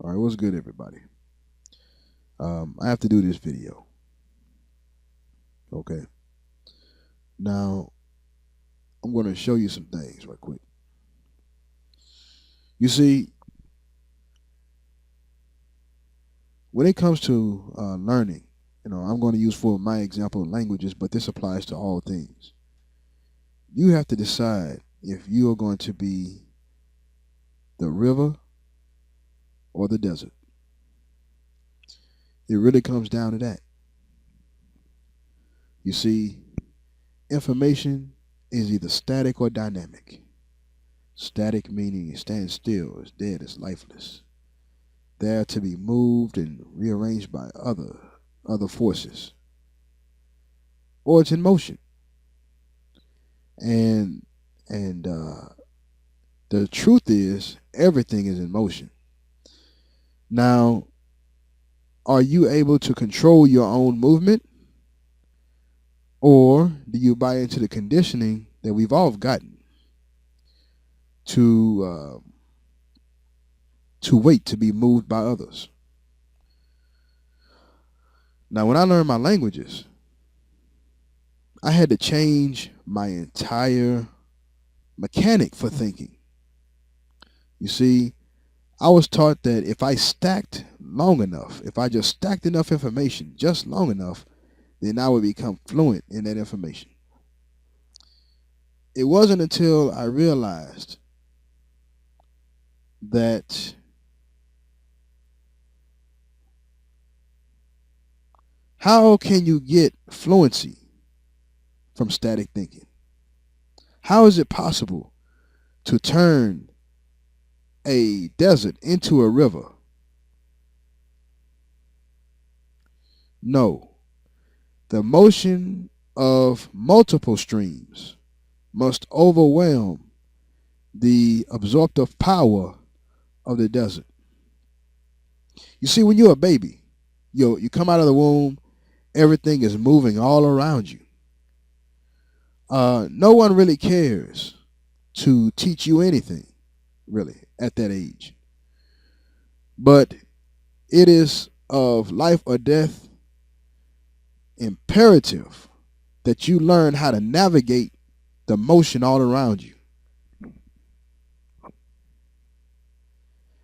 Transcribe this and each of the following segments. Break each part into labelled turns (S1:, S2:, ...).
S1: All right, what's good, everybody? I have to do this video. Okay. Now, I'm going to show you some things right quick. You see, when it comes to learning, I'm going to use for my example languages, but this applies to all things. You have to decide if you are going to be the river or the desert. It really comes down to that. You see, information is either static or dynamic. Static meaning it stands still, it's dead, it's lifeless. There to be moved and rearranged by other forces. Or it's in motion. And the truth is everything is in motion. Now, are you able to control your own movement? Or do you buy into the conditioning that we've all gotten to wait to be moved by others? Now, when I learned my languages, I had to change my entire mechanic for thinking. You see, I was taught that if I stacked long enough, if I just stacked enough information just long enough, then I would become fluent in that information. It wasn't until I realized that how can you get fluency from static thinking? How is it possible to turn a desert into a river? No. The motion of multiple streams must overwhelm the absorptive power of the desert. You see, when you're a baby, you come out of the womb, everything is moving all around you. No one really cares to teach you anything, really, at that age. But it is of life or death imperative that you learn how to navigate the motion all around you.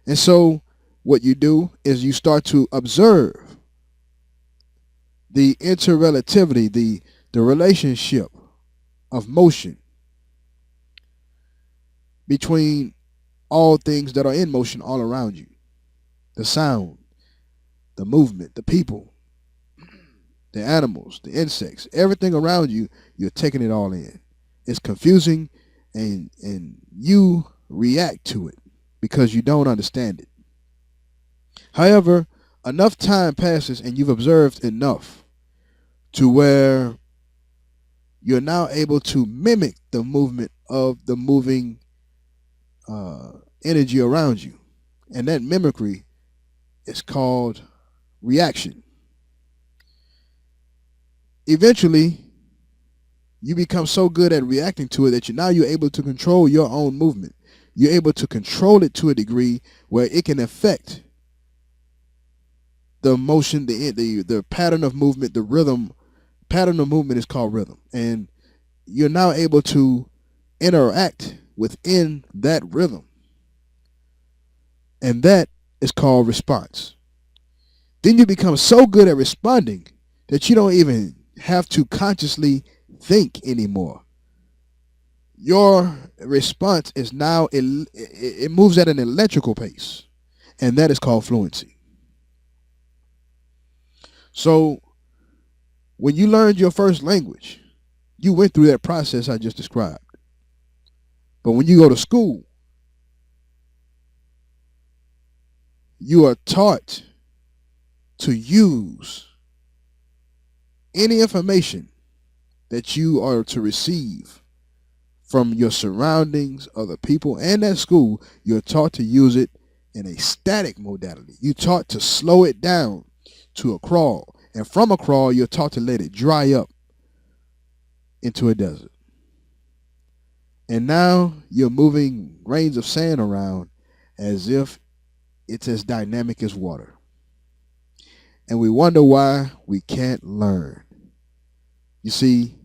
S1: And so what you do is you start to observe the interrelativity, the relationship of motion between all things that are in motion all around you. The sound, the movement, the people, the animals, the insects, everything around you, you're taking it all in. It's confusing and you react to it because you don't understand it. However, enough time passes and you've observed enough to where you're now able to mimic the movement of the moving energy around you. And that mimicry is called reaction. Eventually, you become so good at reacting to it that you're able to control your own movement. You're able to control it to a degree where it can affect the motion, the pattern of movement, the rhythm. Pattern of movement is called rhythm. And you're now able to interact within that rhythm. And that is called response. Then you become so good at responding that you don't even have to consciously think anymore. Your response is now, it moves at an electrical pace. And that is called fluency. So when you learned your first language, you went through that process I just described. But when you go to school, you are taught to use any information that you are to receive from your surroundings, other people, and at school. You're taught to use it in a static modality. You're taught to slow it down to a crawl. And from a crawl, you're taught to let it dry up into a desert. And now you're moving grains of sand around as if it's as dynamic as water. And we wonder why we can't learn. You see,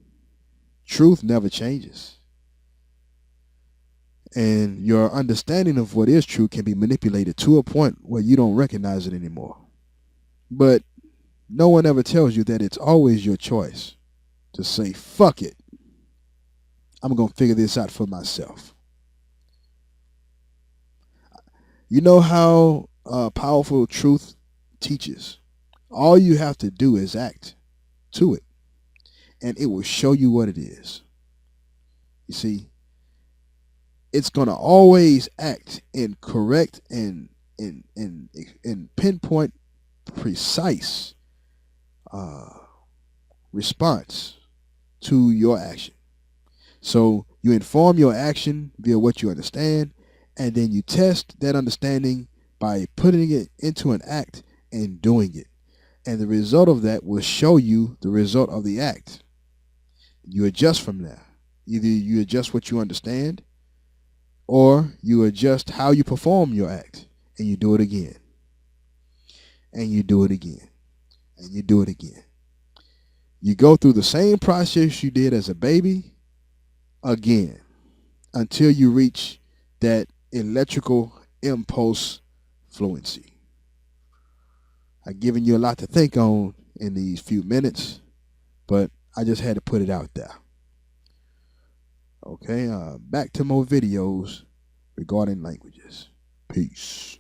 S1: truth never changes. And your understanding of what is true can be manipulated to a point where you don't recognize it anymore. But no one ever tells you that it's always your choice to say, fuck it. I'm going to figure this out for myself. You know how powerful truth teaches? All you have to do is act to it, and it will show you what it is. You see, it's going to always act in correct and in pinpoint, precise response to your action. So you inform your action via what you understand, and then you test that understanding by putting it into an act and doing it. And the result of that will show you the result of the act. You adjust from there. Either you adjust what you understand, or you adjust how you perform your act, and you do it again. And you do it again. And you do it again. You go through the same process you did as a baby again until you reach that electrical impulse fluency. I've given you a lot to think on in these few minutes, but I just had to put it out there. Okay, back to more videos regarding languages. Peace.